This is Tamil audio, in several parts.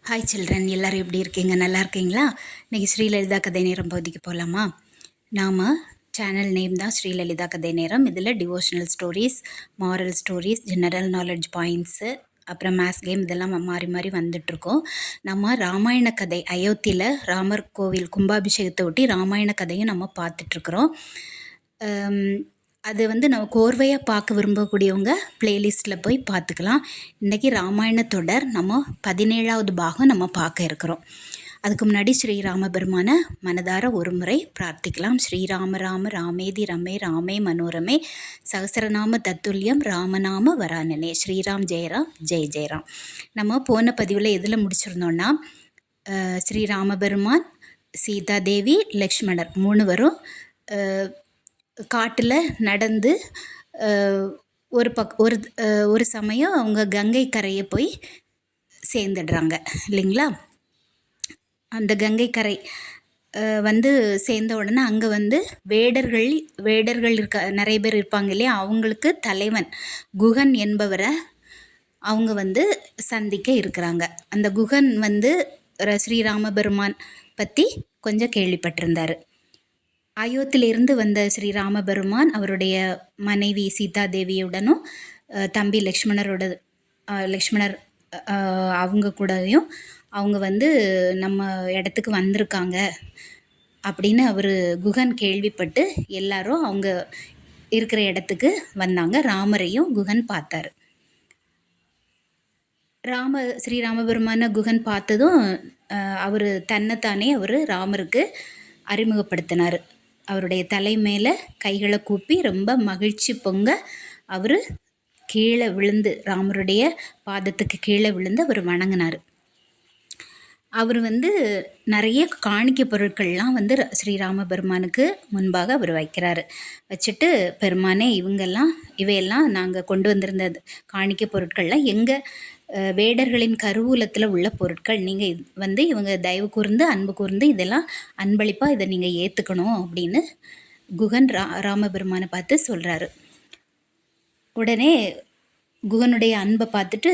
ஹாய் சில்ட்ரன், எல்லோரும் எப்படி இருக்கீங்க? நல்லா இருக்கீங்களா? இன்றைக்கி ஸ்ரீலலிதா கதை நேரம் பகுதிக்கு போகலாமா? நாம் சேனல் நேம் தான் ஸ்ரீலலிதா கதை நேரம். இதில் devotional stories, moral stories, general knowledge points, அப்புறம் மேத்ஸ் கேம் இதெல்லாம் மாறி மாறி வந்துட்ருக்கோம். நம்ம ராமாயண கதை, அயோத்தியில் ராமர் கோவில் கும்பாபிஷேகத்தை ஒட்டி ராமாயண கதையும் நம்ம பார்த்துட்ருக்குறோம். அது நம்ம கோர்வையாக பார்க்க விரும்பக்கூடியவங்க ப்ளேலிஸ்ட்டில் போய் பார்த்துக்கலாம். இன்றைக்கி ராமாயண தொடர் நம்ம 17வது பாகம் நம்ம பார்க்க இருக்கிறோம். அதுக்கு முன்னாடி ஸ்ரீராம பெருமான மனதார ஒரு முறை பிரார்த்திக்கலாம். ஸ்ரீராம ராம ராமேதி ரமே ராமே மனோரமே சகசரநாம தத்துல்யம் ராமநாம வரானனே. ஸ்ரீராம் ஜெயராம் ஜெய் ஜெயராம். நம்ம போன பதிவில் எதில் முடிச்சிருந்தோன்னா, ஸ்ரீராம பெருமான், சீதாதேவி, லக்ஷ்மணர் 3 வரும் காட்டில் நடந்து ஒரு சமயம் அவங்க கங்கை கரையை போய் சேர்ந்துடுறாங்க இல்லைங்களா? அந்த கங்கை கரை சேர்ந்த உடனே அங்கே வேடர்கள் நிறைய பேர் இருப்பாங்க இல்லையா? அவங்களுக்கு தலைவன் குகன் என்பவரை அவங்க சந்திக்க இருக்கிறாங்க. அந்த குகன் ஸ்ரீராம பெருமான் பற்றி கொஞ்சம் கேள்விப்பட்டிருந்தார். அயோத்தியிலிருந்து வந்த ஸ்ரீராம பெருமான் அவருடைய மனைவி சீதாதேவியுடனும் தம்பி லக்ஷ்மணர் அவங்க கூடயும் அவங்க நம்ம இடத்துக்கு வந்திருக்காங்க அப்படின்னு அவர் குகன் கேள்விப்பட்டு எல்லாரும் அவங்க இருக்கிற இடத்துக்கு வந்தாங்க. ராமரையும் குகன் பார்த்தார். ஸ்ரீராம பெருமான குகன் பார்த்ததும் அவர் தன்னைத்தானே ராமருக்கு அறிமுகப்படுத்தினார். அவருடைய தலை மேலே கைகளை கூப்பி ரொம்ப மகிழ்ச்சி பொங்க அவர் கீழே விழுந்து, ராமருடைய பாதத்துக்கு கீழே விழுந்து அவர் வணங்கினார். அவர் நிறைய காணிக்கை பொருட்கள்லாம் ஸ்ரீராம பெருமானுக்கு முன்பாக அவர் வைக்கிறாரு. வச்சுட்டு, பெருமானே இவையெல்லாம் நாங்கள் கொண்டு வந்திருந்த காணிக்கை பொருட்கள்லாம் எங்கள் வேடர்களின் கருவூலத்தில் உள்ள பொருட்கள். நீங்கள் இவங்க தயவு கூர்ந்து அன்பு கூர்ந்து இதெல்லாம் அன்பளிப்பாக இதை நீங்கள் ஏற்றுக்கணும் அப்படின்னு குகன் ராமபெருமானை பார்த்து சொல்கிறாரு. உடனே குகனுடைய அன்பை பார்த்துட்டு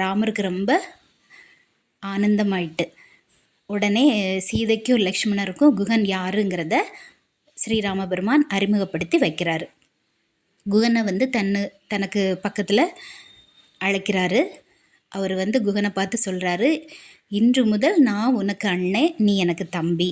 ராமருக்கு ரொம்ப ஆனந்தமாயிட்டு. உடனே சீதைக்கும் லக்ஷ்மணருக்கும் குகன் யாருங்கிறத ஸ்ரீராமபெருமான் அறிமுகப்படுத்தி வைக்கிறாரு. குகனை தனக்கு பக்கத்தில் அழைக்கிறாரு. அவர் குகனை பார்த்து சொல்கிறாரு, இன்று முதல் நான் உனக்கு அண்ணன், நீ எனக்கு தம்பி.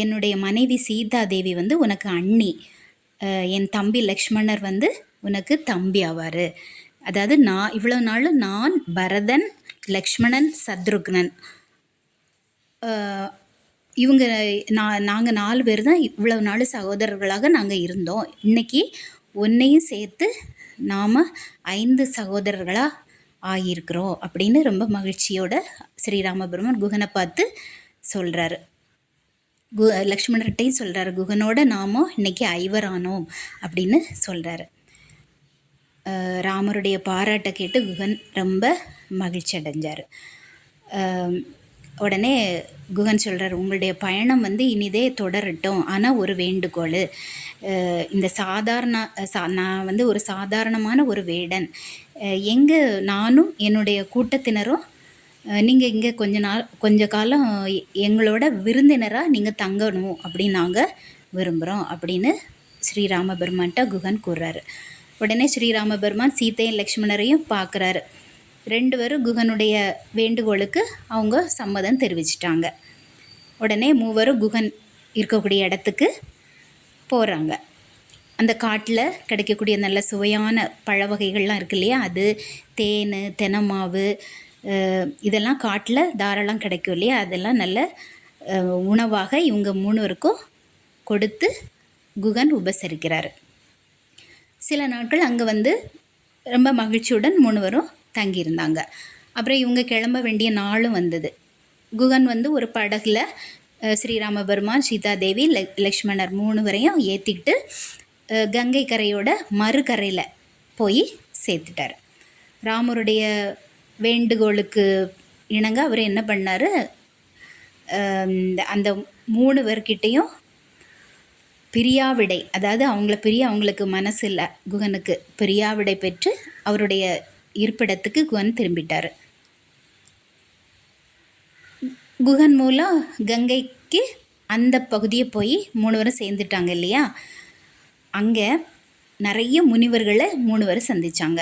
என்னுடைய மனைவி சீதாதேவி உனக்கு அண்ணி, என் தம்பி லக்ஷ்மணர் உனக்கு தம்பி ஆவார். அதாவது இவ்வளோ நாள் நான் பரதன், லக்ஷ்மணன், சத்ருக்னன் இவங்க நாங்கள் 4 பேர் தான் இவ்வளோ நாள் சகோதரர்களாக நாங்கள் இருந்தோம். இன்றைக்கி உன்னையும் சேர்த்து நாம் 5 சகோதரர்களாக ஆகியிருக்கிறோம் அப்படின்னு ரொம்ப மகிழ்ச்சியோட ஸ்ரீராமபெருமான் குகனை பார்த்து சொல்கிறாரு. லக்ஷ்மணர்கிட்டையும் சொல்கிறாரு, குகனோட நாம இன்னைக்கு 5 ஆனோம் அப்படின்னு சொல்கிறாரு. ராமருடைய பாராட்டை கேட்டு குகன் ரொம்ப மகிழ்ச்சி அடைஞ்சார். உடனே குகன் சொல்கிறார், உங்களுடைய பயணம் இனிதே தொடரட்டும். ஆனால் ஒரு வேண்டுகோள், இந்த நான் ஒரு சாதாரணமான ஒரு வேடன். நானும் என்னுடைய கூட்டத்தினரும் நீங்கள் இங்கே கொஞ்ச காலம் எங்களோட விருந்தினராக நீங்கள் தங்கணும் அப்படின்னு நாங்கள் விரும்புகிறோம் அப்படின்னு ஸ்ரீராம பெருமான்கிட்ட குகன் கூறுறாரு. உடனே ஸ்ரீராம பெருமான் சீதையும் லக்ஷ்மணரையும் பார்க்குறாரு. 2 பேரும் குகனுடைய வேண்டுகோளுக்கு அவங்க சம்மதம் தெரிவிச்சிட்டாங்க. உடனே 3 குகன் இருக்கக்கூடிய இடத்துக்கு போகிறாங்க. அந்த காட்டில் கிடைக்கக்கூடிய நல்ல சுவையான பழ வகைகள்லாம் இருக்கு இல்லையா? அது தேன், தெனமாவு இதெல்லாம் காட்டில் தாராளம் கிடைக்கும் இல்லையா? அதெல்லாம் நல்ல உணவாக இவங்க 3 பேருக்கும் கொடுத்து குகன் உபசரிக்கிறார். சில நாட்கள் அங்கே ரொம்ப மகிழ்ச்சியுடன் 3 பேரும் தங்கியிருந்தாங்க. அப்புறம் இவங்க கிளம்ப வேண்டிய நாளும் வந்தது. குகன் ஒரு படகுல ஸ்ரீராம பெருமான், சீதாதேவி, லக்ஷ்மணர் 3 பேரையும் ஏற்றிக்கிட்டு கங்கை கரையோட மறுகரையில் போய் சேர்த்துட்டார். ராமருடைய வேண்டுகோளுக்கு இணங்க அவர் என்ன பண்ணார், அந்த 3 பேர்கிட்டையும் பிரியாவிடை, அதாவது அவங்களுக்கு மனசு இல்லை குகனுக்கு, பிரியாவிடை பெற்று அவருடைய இருப்பிடத்துக்கு குகன் திரும்பிட்டார். குகன் மூலம் கங்கைக்கு அந்த பகுதியை போய் 3 பேரும் சேர்ந்துட்டாங்க இல்லையா? அங்கே நிறைய முனிவர்களை 3 பேரும் சந்தித்தாங்க.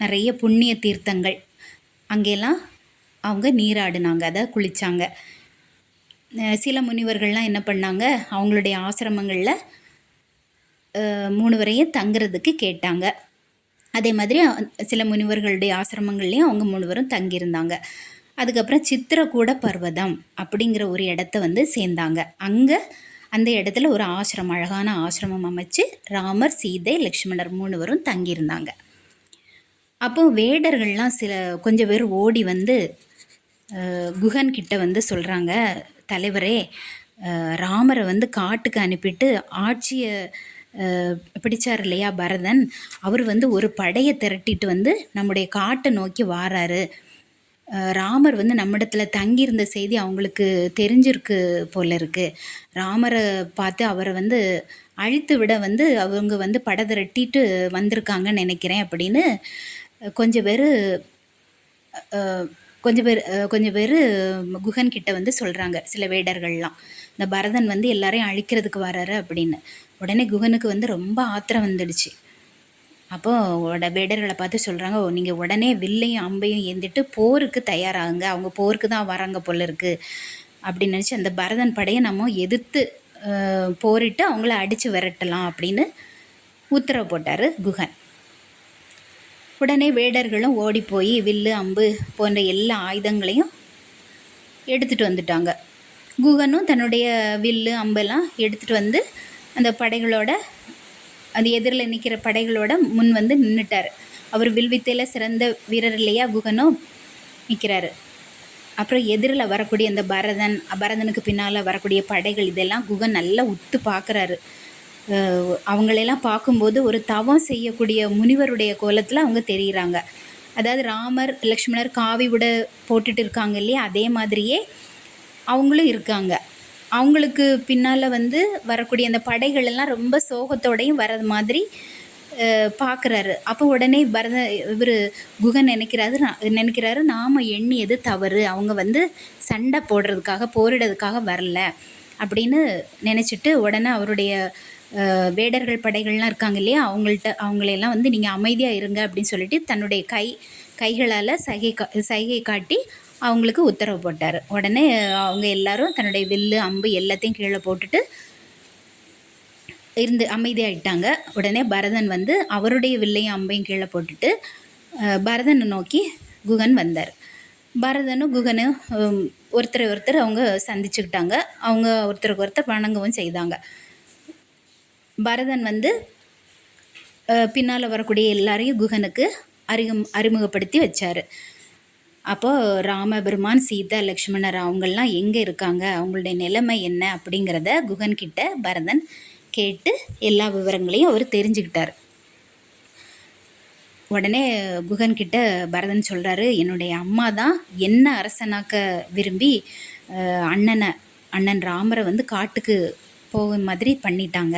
நிறைய புண்ணிய தீர்த்தங்கள் அங்கெல்லாம் அவங்க நீராடினாங்க, அதை குளித்தாங்க. சில முனிவர்கள்லாம் என்ன பண்ணாங்க, அவங்களுடைய ஆசிரமங்களில் 3 பேரையும் தங்குறதுக்கு கேட்டாங்க. அதே மாதிரி சில முனிவர்களுடைய ஆசிரமங்கள்லேயும் அவங்க 3 பேரும் தங்கியிருந்தாங்க. அதுக்கப்புறம் சித்திரக்கூட பர்வதம் அப்படிங்கிற ஒரு இடத்த வந்து சேர்ந்தாங்க. அங்கே அந்த இடத்துல ஒரு ஆசிரமம், அழகான ஆசிரமம் அமைச்சு ராமர், சீதை, லக்ஷ்மணர் 3 பேரும் தங்கியிருந்தாங்க. அப்போது வேடர்கள்லாம் கொஞ்சம் பேர் ஓடி வந்து குகன் கிட்ட வந்து சொல்கிறாங்க, தலைவரே, ராமரை வந்து காட்டுக்கு அனுப்பிட்டு ஆட்சியை பிடிச்சார் இல்லையா பரதன், அவர் வந்து ஒரு படையை திரட்டிட்டு வந்து நம்முடைய காட்டை நோக்கி வாராரு. ராமர் வந்து நம்மிடத்தில் தங்கியிருந்த செய்தி அவங்களுக்கு தெரிஞ்சிருக்கு போல இருக்குது. ராமரை பார்த்து அவரை வந்து அழித்து விட வந்து அவங்க வந்து படை திரட்டிட்டு வந்திருக்காங்கன்னு நினைக்கிறேன் அப்படின்னு கொஞ்சம் பேர் குகன் கிட்ட வந்து சொல்கிறாங்க, சில வேடர்கள்லாம். இந்த பரதன் வந்து எல்லாரையும் அழிக்கிறதுக்கு வராரு அப்படின்னு. உடனே குகனுக்கு வந்து ரொம்ப ஆத்திரம் வந்துடுச்சு. அப்போது வேடர்களை பார்த்து சொல்கிறாங்க, நீங்கள் உடனே வில்லையும் அம்பையும் ஏந்திட்டு போருக்கு தயாராகுங்க, அவங்க போருக்கு தான் வராங்க போல இருக்குது அப்படின்னு நினச்சி அந்த பரதன் படையை நம்ம எதிர்த்து போரிட்டு அவங்கள அடித்து விரட்டலாம் அப்படின்னு உத்தரவு போட்டார் குகன். உடனே வேடர்களும் ஓடி போய் வில்லு, அம்பு போன்ற எல்லா ஆயுதங்களையும் எடுத்துகிட்டு வந்துட்டாங்க. குகனும் தன்னுடைய வில்லு, அம்பெல்லாம் எடுத்துகிட்டு வந்து அந்த படைகளோட, அது எதிரில் நிற்கிற படைகளோட முன் வந்து நின்றுட்டார். அவர் வில்வித்தையில் சிறந்த வீரர் இல்லையா, குகனும் நிற்கிறாரு. அப்புறம் எதிரில் வரக்கூடிய அந்த பரதனுக்கு பின்னால் வரக்கூடிய படைகள் இதெல்லாம் குகன் நல்லா உத்து பார்க்குறாரு. அவங்களெல்லாம் பார்க்கும்போது ஒரு தவம் செய்யக்கூடிய முனிவருடைய கோலத்தில் அவங்க தெரிகிறாங்க. அதாவது ராமர், லக்ஷ்மணர் காவி உடை போட்டுட்டு இருக்காங்க இல்லையா, அதே மாதிரியே அவங்களும் இருக்காங்க. அவங்களுக்கு பின்னால் வந்து வரக்கூடிய அந்த படைகள் எல்லாம் ரொம்ப சோகத்தோடையும் வர்றது மாதிரி பார்க்குறாரு. அப்போ உடனே இவர் குகன் நினைக்கிறாரு நாம் எண்ணியது தவறு, அவங்க வந்து சண்டை போடுறதுக்காக, போரிடுறதுக்காக வரல அப்படின்னு நினச்சிட்டு உடனே அவருடைய வேடர்கள் படைகள்லாம் இருக்காங்க இல்லையா, அவங்களையெல்லாம் வந்து நீங்கள் அமைதியாக இருங்க அப்படின்னு சொல்லிட்டு தன்னுடைய கைகளால் சைகை காட்டி அவங்களுக்கு உத்தரவு போட்டார். உடனே அவங்க எல்லாரும் தன்னுடைய வில்லு, அம்பு எல்லாத்தையும் கீழே போட்டுட்டு இருந்து அமைதியாகிட்டாங்க. உடனே பரதன் வந்து அவருடைய வில்லையும் அம்பையும் கீழே போட்டுட்டு பரதனை நோக்கி குகன் வந்தார். பரதனும் குகனும் ஒருத்தர் அவங்க சந்திச்சுக்கிட்டாங்க. அவங்க ஒருத்தருக்கு ஒருத்தர் வணங்கவும் செய்தாங்க. பரதன் வந்து பின்னால் வரக்கூடிய எல்லாரையும் குகனுக்கு அறிமுகப்படுத்தி வச்சார். அப்போது ராமபெருமான், சீதா, லக்ஷ்மணர் அவங்கெல்லாம் எங்கே இருக்காங்க, அவங்களுடைய நிலைமை என்ன அப்படிங்கிறத குகன்கிட்ட பரதன் கேட்டு எல்லா விவரங்களையும் அவர் தெரிஞ்சுக்கிட்டார். உடனே குகன்கிட்ட பரதன் சொல்கிறாரு, என்னுடைய அம்மா தான் என்ன அரசனாக்க விரும்பி அண்ணன் ராமரை வந்து காட்டுக்கு போக மாதிரி பண்ணிட்டாங்க.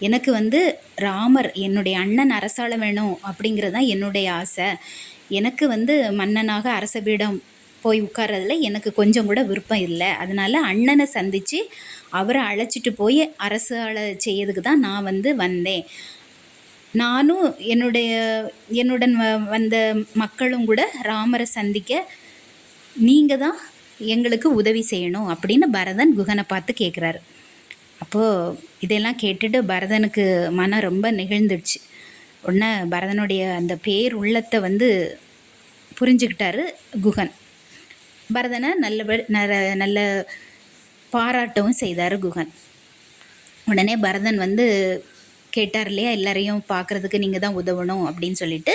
எனக்கு வந்து ராமர் என்னுடைய அண்ணன் அரசாள வேணும் அப்படிங்கிறது தான் என்னுடைய ஆசை. எனக்கு வந்து மன்னனாக அரசபீடம் போய் உட்கார்றதுல எனக்கு கொஞ்சம் கூட விருப்பம் இல்லை. அதனால் அண்ணனை சந்தித்து அவரை அழைச்சிட்டு போய் அரசாள செய்யறதுக்கு தான் நான் வந்து வந்தேன். நானும் என்னுடன் வந்த மக்களும் கூட ராமரை சந்திக்க நீங்கள் தான் எங்களுக்கு உதவி செய்யணும் அப்படின்னு பரதன் குகனை பார்த்து கேட்குறாரு. அப்போது இதெல்லாம் கேட்டுட்டு பரதனுக்கு மனம் ரொம்ப நெகிழ்ந்துடுச்சு. உடனே பரதனுடைய அந்த பேர் உள்ளத்தை வந்து புரிஞ்சுக்கிட்டாரு குகன். பரதனை நல்ல பாராட்டவும் செய்தார் குகன். உடனே பரதன் வந்து கேட்டார் இல்லையா, எல்லாரையும் பார்க்குறதுக்கு நீங்கள் தான் உதவணும் அப்படின்னு சொல்லிட்டு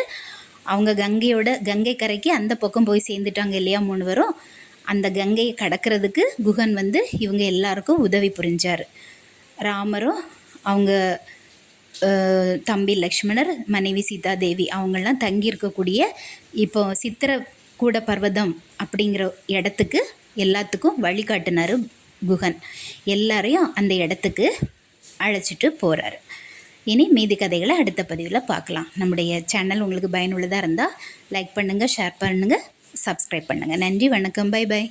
அவங்க கங்கை கரைக்கு அந்த பக்கம் போய் சேர்ந்துட்டாங்க இல்லையா 3 பேரும். அந்த கங்கையை கடக்கிறதுக்கு குகன் வந்து இவங்க எல்லாருக்கும் உதவி புரிஞ்சார். ராமரும் அவங்க தம்பி லக்ஷ்மணர், மனைவி சீதா தேவி அவங்கெல்லாம் தங்கியிருக்கக்கூடிய இப்போ சித்திரக்கூட பர்வதம் அப்படிங்கிற இடத்துக்கு எல்லாத்துக்கும் வழிகாட்டினார் குகன். எல்லாரையும் அந்த இடத்துக்கு அழைச்சிட்டு போகிறாரு. இனி மீதி கதைகளை அடுத்த பதிவில் பார்க்கலாம். நம்முடைய சேனல் உங்களுக்கு பயனுள்ளதாக இருந்தால் லைக் பண்ணுங்கள், ஷேர் பண்ணுங்கள், சப்ஸ்கிரைப் பண்ணுங்கள். நன்றி, வணக்கம், பை.